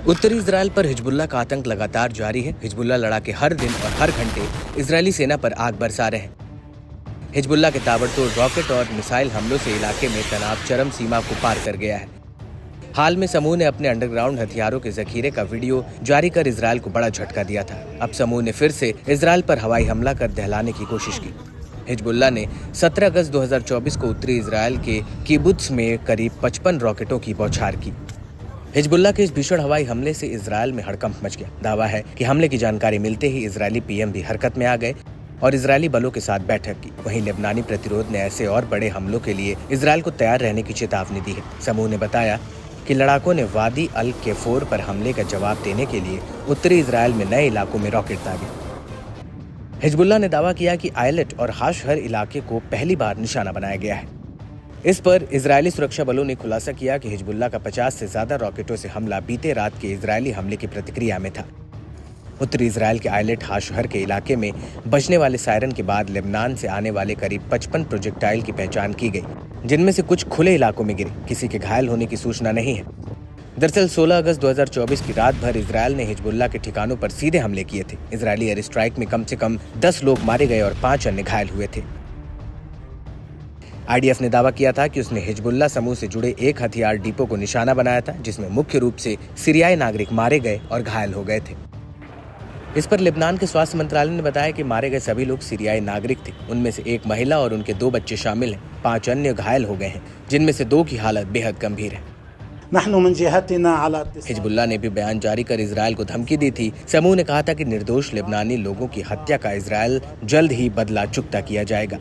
उत्तरी इजराइल पर हिजबुल्लाह का आतंक लगातार जारी है। हिजबुल्लाह लड़ाके हर दिन और हर घंटे इजरायली सेना पर आग बरसा रहे हैं। हिजबुल्लाह के ताबड़तोड़ रॉकेट और मिसाइल हमलों से इलाके में तनाव चरम सीमा को पार कर गया है। हाल में समूह ने अपने अंडरग्राउंड हथियारों के जखीरे का वीडियो जारी कर इजराइल को बड़ा झटका दिया था। अब समूह ने फिर से इजराइल पर हवाई हमला कर दहलाने की कोशिश की। हिजबुल्लाह ने 17 अगस्त 2024 को उत्तरी इजराइल के किबुत्स में करीब 55 रॉकेटों की बौछार की। हिजबुल्लाह के इस भीषण हवाई हमले से इजराइल में हड़कंप मच गया। दावा है कि हमले की जानकारी मिलते ही इजरायली पीएम भी हरकत में आ गए और इजरायली बलों के साथ बैठक की। वहीं लेबनानी प्रतिरोध ने ऐसे और बड़े हमलों के लिए इजराइल को तैयार रहने की चेतावनी दी है। समूह ने बताया कि लड़ाकों ने वादी अल केफोर पर हमले का जवाब देने के लिए उत्तरी इजराइल में नए इलाकों में रॉकेट दागे। हिजबुल्लाह ने दावा किया कि आयलेट और हाशहर इलाके को पहली बार निशाना बनाया गया है। इस पर इजरायली सुरक्षा बलों ने खुलासा किया कि हिजबुल्लाह का 50 से ज्यादा रॉकेटों से हमला बीते रात के इजरायली हमले की प्रतिक्रिया में था। उत्तरी इजराइल के आयलेट हाशहर के इलाके में बजने वाले सायरन के बाद लेबनान से आने वाले करीब 55 प्रोजेक्टाइल की पहचान की गई, जिनमें से कुछ खुले इलाकों में गिरे। किसी के घायल होने की सूचना नहीं है। दरअसल 16 अगस्त 2024 की रात भर इजराइल ने हिजबुल्लाह के ठिकानों पर सीधे हमले किए थे। इजरायली एयर स्ट्राइक में कम से कम 10 लोग मारे गए और 5 अन्य घायल हुए थे। आईडीएफ ने दावा किया था कि उसने हिजबुल्लाह समूह से जुड़े एक हथियार डिपो को निशाना बनाया था, जिसमें मुख्य रूप से सीरियाई नागरिक मारे गए और घायल हो गए थे। इस पर लेबनान के स्वास्थ्य मंत्रालय ने बताया कि मारे गए सभी लोग सीरियाई नागरिक थे। उनमें से एक महिला और उनके 2 बच्चे शामिल हैं। 5 अन्य घायल हो गए हैं, जिनमें से 2 की हालत बेहद गंभीर है। हिजबुल्लाह ने भी बयान जारी कर इजराइल को धमकी दी थी। समूह ने कहा था कि निर्दोष लेबनानी लोगों की हत्या का इजराइल जल्द ही बदला चुकता किया जाएगा।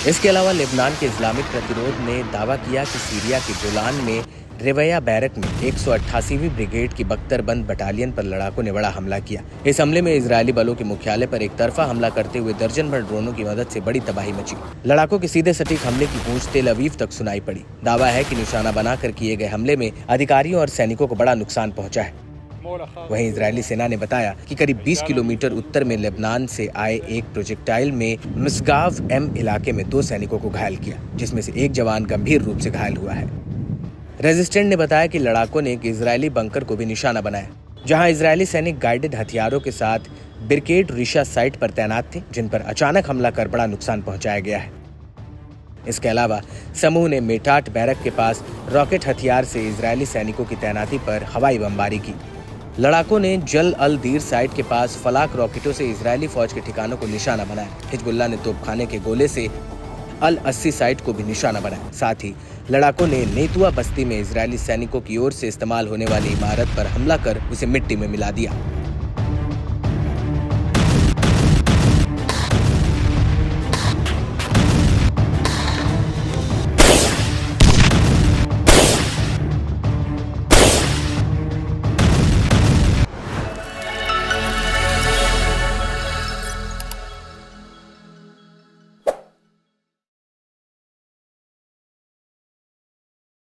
इसके अलावा लेबनान के इस्लामिक प्रतिरोध ने दावा किया कि सीरिया के गोलान में रेवैया बैरक में 188वीं ब्रिगेड की बख्तरबंद बटालियन पर लड़ाकों ने बड़ा हमला किया। इस हमले में इजरायली बलों के मुख्यालय पर एक तरफा हमला करते हुए दर्जन भर ड्रोनों की मदद से बड़ी तबाही मची। लड़ाकों के सीधे सटीक हमले की गूंज तेल अवीव तक सुनाई पड़ी। दावा है कि निशाना बनाकर किए गए हमले में अधिकारियों और सैनिकों को बड़ा नुकसान पहुंचा है। वहीं इजरायली सेना ने बताया कि करीब 20 किलोमीटर उत्तर में लेबनान से आए एक प्रोजेक्टाइल में मिसगाव एम इलाके में 2 सैनिकों को घायल किया, जिसमें से एक जवान गंभीर रूप से घायल हुआ है। रेजिस्टेंट ने बताया कि लड़ाकों ने एक इजरायली बंकर को भी निशाना बनाया, जहां इजरायली सैनिक गाइडेड हथियारों के साथ बिरकेट रिशा साइट पर तैनात थे, जिन पर अचानक हमला कर बड़ा नुकसान पहुंचाया गया है। इसके अलावा समूह ने मेटाट बैरक के पास रॉकेट हथियार से इजरायली सैनिकों की तैनाती पर हवाई बमबारी की। लड़ाकों ने जल अल दीर साइट के पास फलाक रॉकेटों से इजरायली फौज के ठिकानों को निशाना बनाया। हिजबुल्लाह ने तोपखाने के गोले से अल 80 साइट को भी निशाना बनाया। साथ ही लड़ाकों ने नेतुआ बस्ती में इजरायली सैनिकों की ओर से इस्तेमाल होने वाली इमारत पर हमला कर उसे मिट्टी में मिला दिया।